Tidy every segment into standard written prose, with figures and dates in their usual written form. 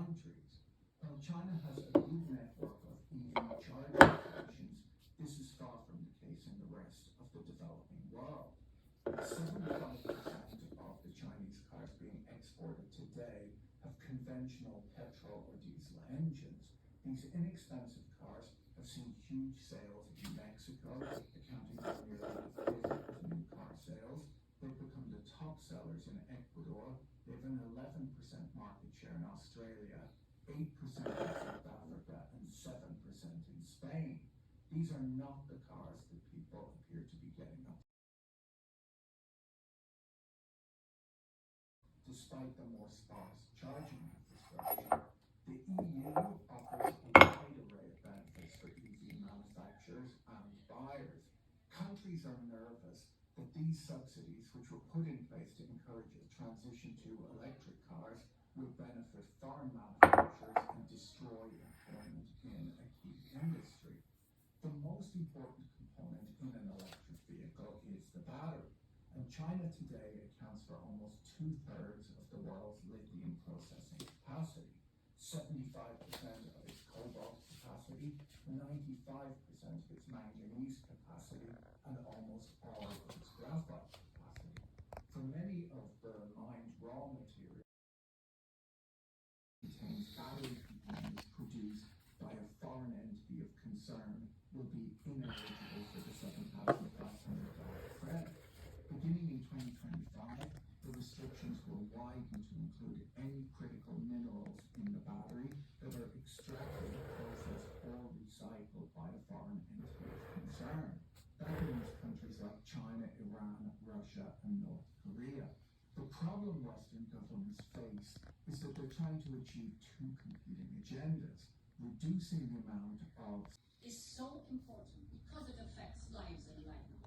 countries. While China has a good network of EV charging stations, this is far from the case in the rest of the developing world. 75% of the Chinese cars being exported today have conventional petrol or diesel engines. These inexpensive cars have seen huge sales in Mexico, accounting for nearly a fifth of new car sales. They've become the top sellers in Ecuador. They have an 11% market share in Australia, 8% in South Africa, and 7% in Spain. These are not the cars that people appear to be getting up. Despite the more sparse charging infrastructure, the EU offers a wide array of benefits for EV manufacturers and buyers. Countries are nervous that these subsidies, which were put in place to encourage a transition to electric cars, will benefit foreign manufacturers and destroy employment in a key industry. The most important component in an electric vehicle is the battery. And China today accounts for almost 2/3 of the world's lithium processing capacity, 75% of its cobalt capacity, 95% of its manganese capacity, and almost all of its graphite capacity. For many of the mined raw materials, contains battery components produced by a foreign entity of concern will be ineligible for the $7,500 credit. Beginning in 2025, the restrictions will widen to include any critical minerals in the battery that are extracted, processed, or recycled by a foreign entity of concern. That means countries like China, Iran, Russia, and North Korea. The problem Western governments face is that they're trying to achieve two competing agendas: reducing the amount of is so important because it affects lives and livelihoods.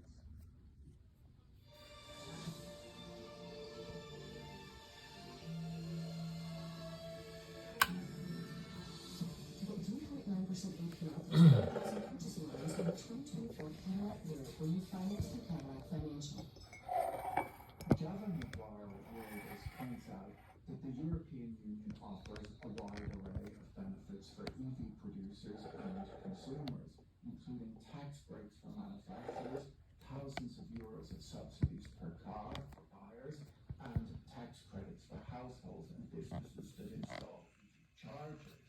Purchasing loans in the 2024 Cadillac year when you finance the Cadillac Financial. Gavin McGuire Reuters points out that the European Union offers a wide array of benefits for EV producers and consumers, including tax breaks for manufacturers, thousands of euros of subsidies per car for buyers, and tax credits for households and businesses that install EV chargers.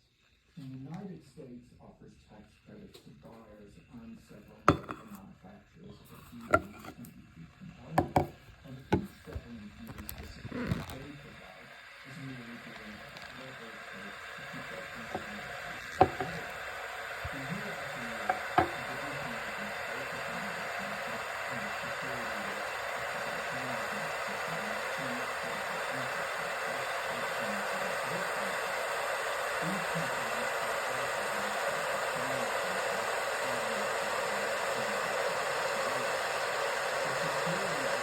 The United States offers tax credits to buyers and several major manufacturers of EVs and EV components, and each government views the support they provide as merely being a level of to keep their infrastructure together. The US and Europe have additionally been focusing on this market and the security risk of the economic system and key critical infrastructure like energy and broadband. These companies are also benefiting from similar policies and the security of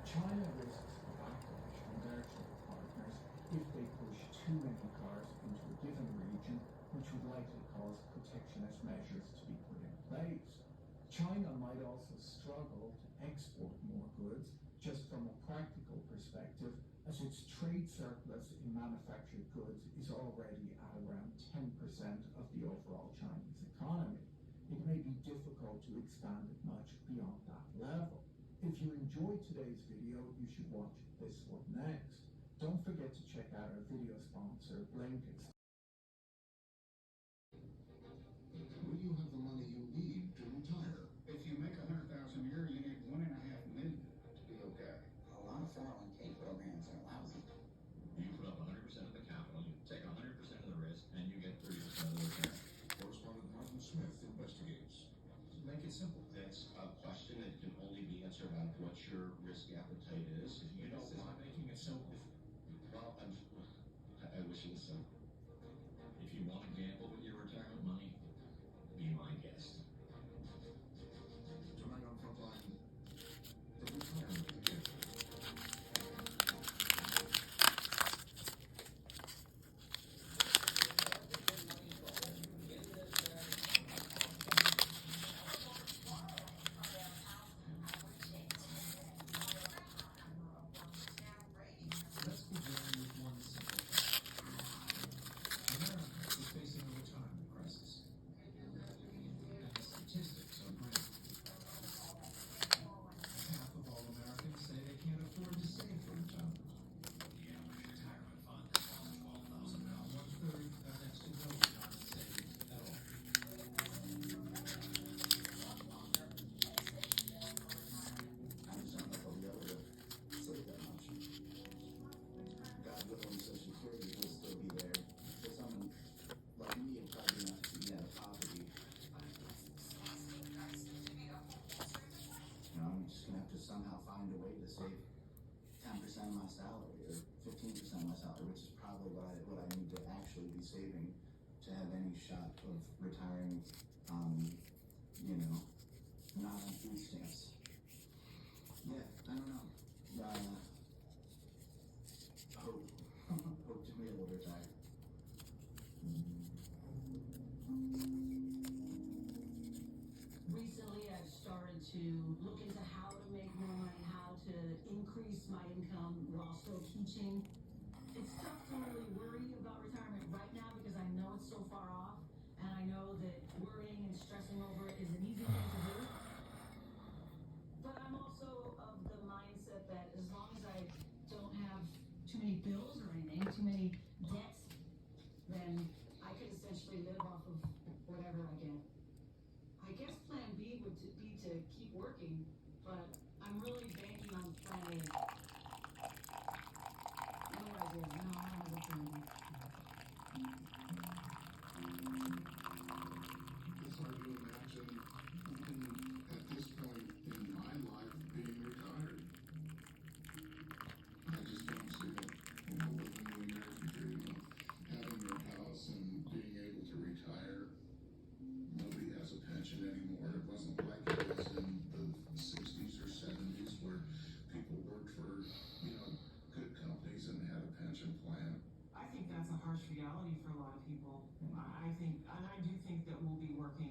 China risks likely cause protectionist measures to be put in place. China might also struggle to export more goods just from a practical perspective, as its trade surplus in manufactured goods is already at around 10% of the overall Chinese economy. It may be difficult to expand it much beyond that level. If you enjoyed today's video, you should watch this one next. Don't forget to check out our video sponsor, Blinkist. Will you have the money you need to retire? If you make $100,000 a year, you need $1.5 million to be okay. A lot of 401k programs are lousy. You put up 100% of the capital, you take 100% of the risk, and you get 30% of the return. Correspondent Martin Smith investigates. Make it simple. That's a question that can only be answered on what your risk appetite is. If you don't want making it simple. well, I wish it was simple. If you want to gamble with your retirement money, be my guest. Tonight on Frontline, the retirement gift. Let's begin with one simple fact. America is facing a retirement crisis. And the statistics are grim. Half of all Americans say they can't afford to save for retirement. The average retirement fund is $12,000. One-third have next to no retirement savings at all. I just don't know if I'll be able to save that much. God willing, Social Security will still be there. For someone like me, it'd probably not keep me out of poverty. I'm just gonna have to somehow find a way to save 10% of my salary or 15% of my salary, which is probably what I need to actually be saving to have any shot of retiring, not on food stamps. Yeah, I don't know. Hope to be able to retire. Recently, I've started to look into how to make more money, how to increase my income while still teaching. It's tough to really worry about retirement right now because I know it's so far off, and I know that worrying and stressing over it is an easy thing to do. But I'm also of the mindset that as long as I don't have too many bills or anything, too many debts, then I could essentially live off of whatever I get. I guess plan B would be to keep working, but I'm really banking on plan A. No ideas, no, I don't have a plan B. It's hard to imagine at this point in my life being retired. I just don't see it. Within the American dream of having your house and being able to retire. Nobody has a pension anymore. It wasn't like it was in the 60s or 70s where people worked for, good companies and had a pension plan. I think that's a harsh reality for a lot of people. I think, and I do think that we'll be working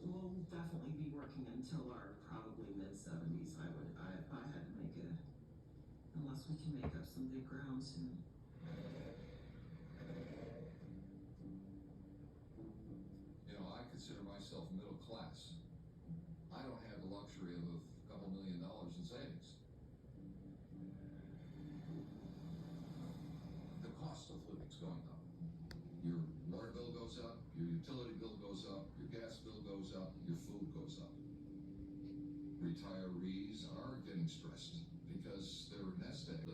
we'll definitely be working until our probably mid-70s. If I had to make it, unless we can make up some big ground soon. I consider myself middle class. I don't have the luxury of a couple $1 million in savings. The cost of living's going up. Your water bill goes up, your utility bill goes up, your gas bill goes up, your food goes up. Retirees are getting stressed because they're nest egg.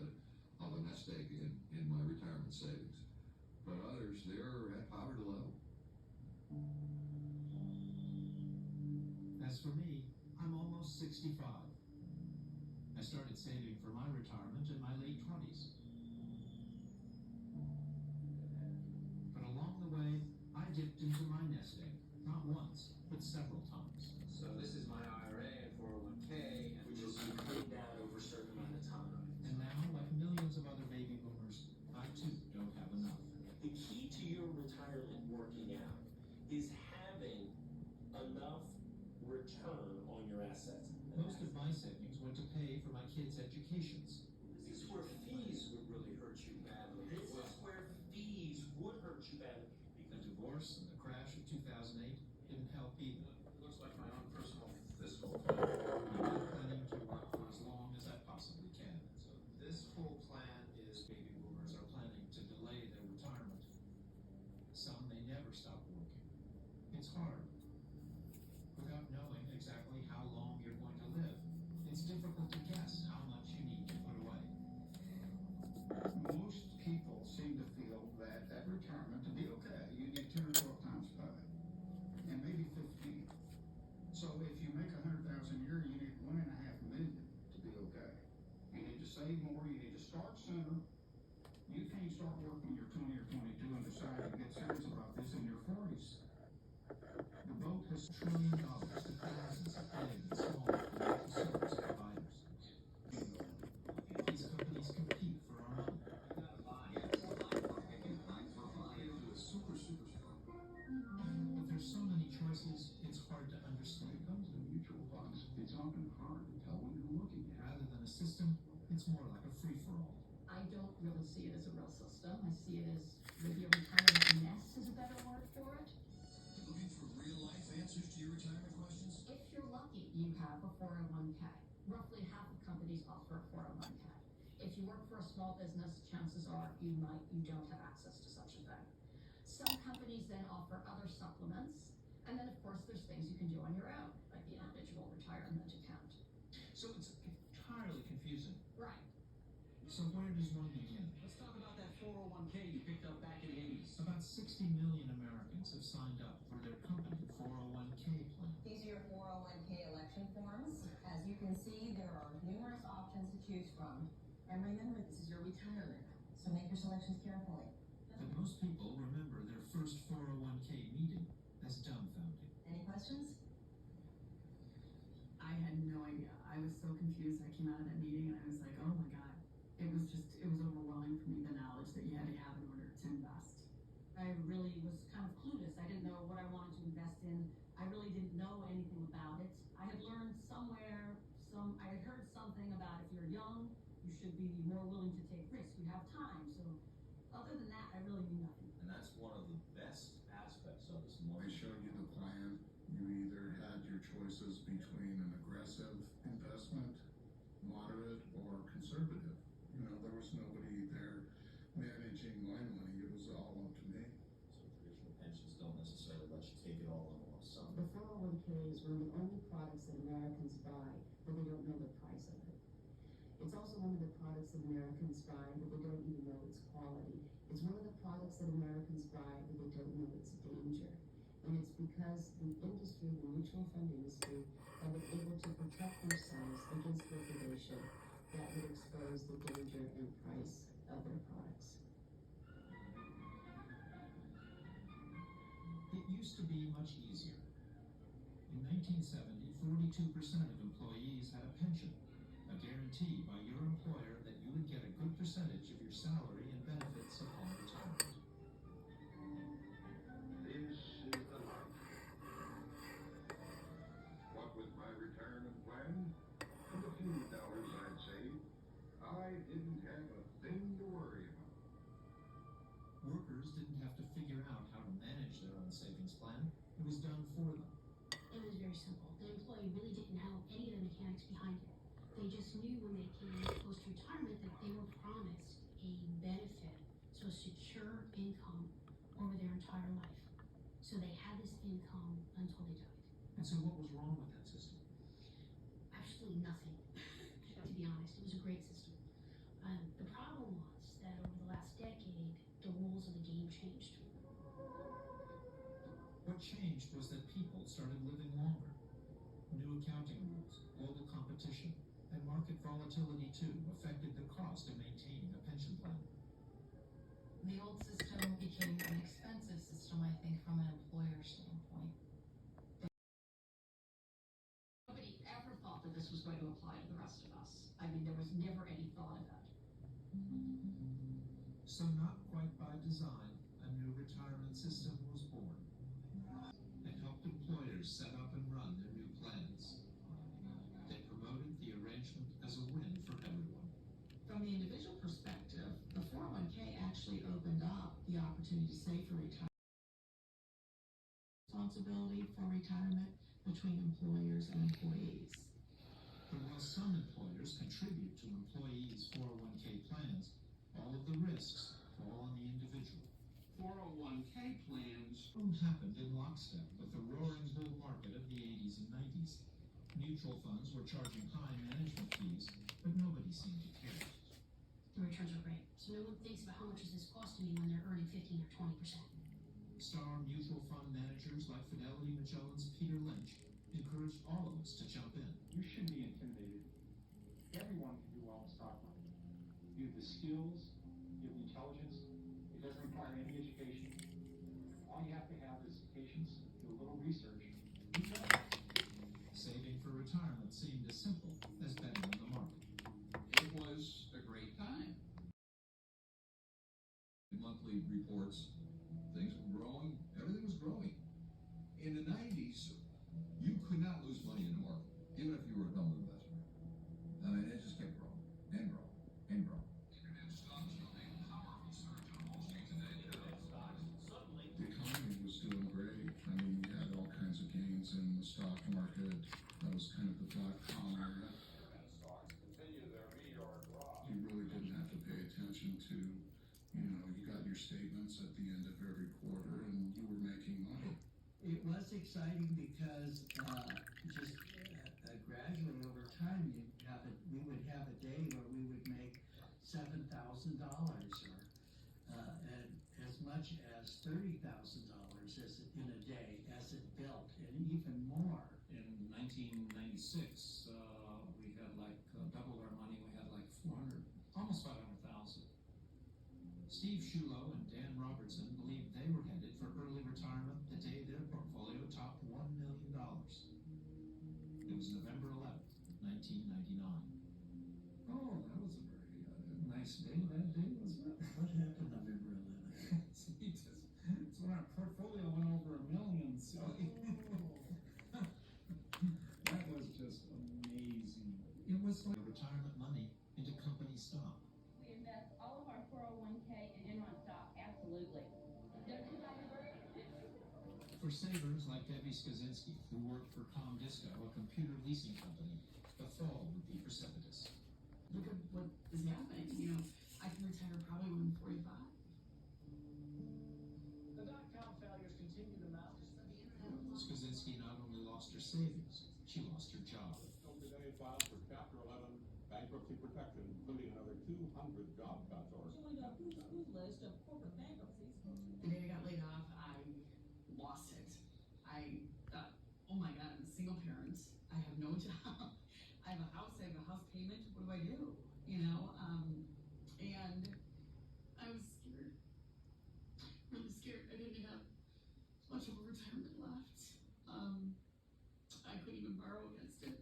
I'll have a nest egg in my retirement savings. But others, they're at poverty level. As for me, I'm almost 65. I started saving for my retirement in my late 20s. But along the way, I dipped into my nest egg, not once, but several times. So this is my IRA and 401k, Which is you paid that over a certain amount of time. And now, like millions of other baby boomers, I too don't have enough. The key is having enough return on your assets. Most of my savings went to pay for my kids' educations. This is where fees would really hurt you badly. This is where fees would hurt you badly. The divorce and the crash of 2008 didn't help either. It looks like my own personal fiscal plan. I'm planning to work for as long as I possibly can. So this whole plan is Baby boomers are planning to delay their retirement. Some may never stop working. It's hard. Without knowing exactly how long you're going to live, it's difficult to guess how much you need to put away. Most people seem to feel that at retirement, to be okay, you need 10 or 12 times pay, and maybe 15. So if you make 100,000 a year, you need 1.5 million to be okay. You need to save more. You need to start sooner. You can't start work when you're 20 or 22 and decide to get serious about this in your 40s. The boat has $1 trillion to thousands of big and small financial service providers. These companies compete for our money. But there's so many choices, it's hard to understand. When it comes to mutual funds, it's often hard to tell when you're looking at. Rather than a system, it's more like a free-for-all. I don't really see it as a real system. I see it as maybe a retirement mess is a better word for it. Looking for real-life answers to your retirement questions? If you're lucky, you have a 401k. Roughly half of companies offer a 401k. If you work for a small business, chances are you don't have access to such a thing. Some companies then offer other supplements, and then of course there's things you can do on your own, like the individual retirement account. So it's entirely confusing. Right. So where does one begin? Let's talk about that 401k you picked up back in the 80s. About 60 million Americans have signed up for their company 401k plan. These are your 401k election forms. As you can see, there are numerous options to choose from. And remember, this is your retirement, so make your selections carefully. But most people remember their first 401k meeting as dumbfounding. Any questions? I had no idea. I was so confused. I came out of that meeting and I was like, oh my God. It was overwhelming for me, the knowledge that you had to have in order to invest. I really was kind of clueless. I didn't know what I wanted to invest in. I really didn't know anything about it. I had learned somewhere, I had heard something about if you're young, you should be more willing to take risks. You have time. So other than that, I really knew nothing. And that's one of the best aspects of this They model. showed you the plan. You either had your choices between an aggressive investment, moderate, or conservative. You know, there was nobody there managing my money. It was all up to me. So traditional pensions don't necessarily let you take it all in a lump sum. The 401k is one of the only products that Americans buy, but they don't know the price of it. It's also one of the products that Americans buy, but they don't even know its quality. It's one of the products that Americans buy, but they don't know its danger. And it's because the industry, the mutual fund industry, have been able to protect themselves against liquidation that would expose the danger and price of their products. It used to be much easier. In 1970, 42% of employees had a pension, a guarantee by your employer that you would get a good percentage of your salary and benefits upon retirement. This is the life. What with my retirement plan and the few dollars I'd saved, I didn't have a thing to worry about. Workers didn't have to figure out how to manage their own savings plan. It was done for them. It was very simple. The employee really didn't know any of the mechanics behind it. They just knew when they came close to retirement that they were promised a benefit, so a secure income over their entire life. So they had this income until they died. And so what was wrong with that system? Absolutely nothing, to be honest. It was a great system. The problem was that over the last decade, the rules of the game changed. What changed was that people started living longer. New accounting rules, global competition, and market volatility too affected the cost of maintaining a pension plan. The old system became an expensive system, I think, from an employer standpoint. Nobody ever thought that this was going to apply to the rest of us. I mean, there was never any thought of it. So not quite by design, a new retirement system was born. actually opened up the opportunity to save for retirement. Responsibility for retirement between employers and employees. But while some employers contribute to employees' 401k plans, all of the risks fall on the individual. 401k plans. Boom happened in lockstep with the roaring bull market of the 80s and 90s. Mutual funds were charging high management fees, but nobody seemed to care. The returns are great, so no one thinks about how much is this costing me when they're earning 15 or 20%. Star mutual fund managers like Fidelity Magellan's Peter Lynch encouraged all of us to jump in. You shouldn't be intimidated. Everyone can do well in stock market. You have the skills, you have the intelligence. It doesn't require any education. All you have to have is patience, do a little research. Saving for retirement seemed as simple as betting on the market. It was a great time. Monthly reports, things were growing, everything was growing. In the 90s, you could not lose money in the market, even if you were a number investor. I mean, it just kept growing and growing and growing. And stocks showed a powerful surge on Wall Street today. The economy was doing great. I mean, you had all kinds of gains in the stock market. That was kind of the dot-com era. You really didn't have to pay attention to, you got your statements at the end of every quarter and you were making money. It was exciting because gradually over time we would have a day where we would make $7,000 or and as much as $30,000 in a day as it built, and even more. In 1996, we had doubled our money. We had almost 500,000. Steve Shulo and Dan Robertson believed they were headed for early retirement the day their portfolio topped $1 million. It was November 11th, 1999. Oh, that was a very nice day that day, wasn't it? What happened November 11th? It's when our portfolio went over $1 million. So that was just amazing. It was like retirement money into company stock. We invest all of our 401k in Enron stock, absolutely. Don't you guys agree? For savers like Debbie Skaczynski, who worked for Comdisco, a computer leasing company, the fall would be precipitous. Look at what is happening. I can retire probably when I'm 45. The dot-com failures continue to mount. Skaczynski not only lost her savings, she lost her job. Today filed for Chapter 11 bankruptcy protection, including another 200 job cuts. Joined a who's who list of corporate bankruptcies. The day I got laid off, I lost it. I thought, oh my God, I'm a single parent. I have no job. I have a house payment. What do I do? And I was scared. Really scared. I didn't have much of a retirement left. I couldn't even borrow against it.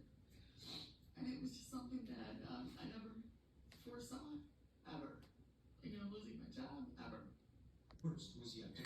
And it was just something that I never foresaw, ever. Losing my job, ever. Worst was yet to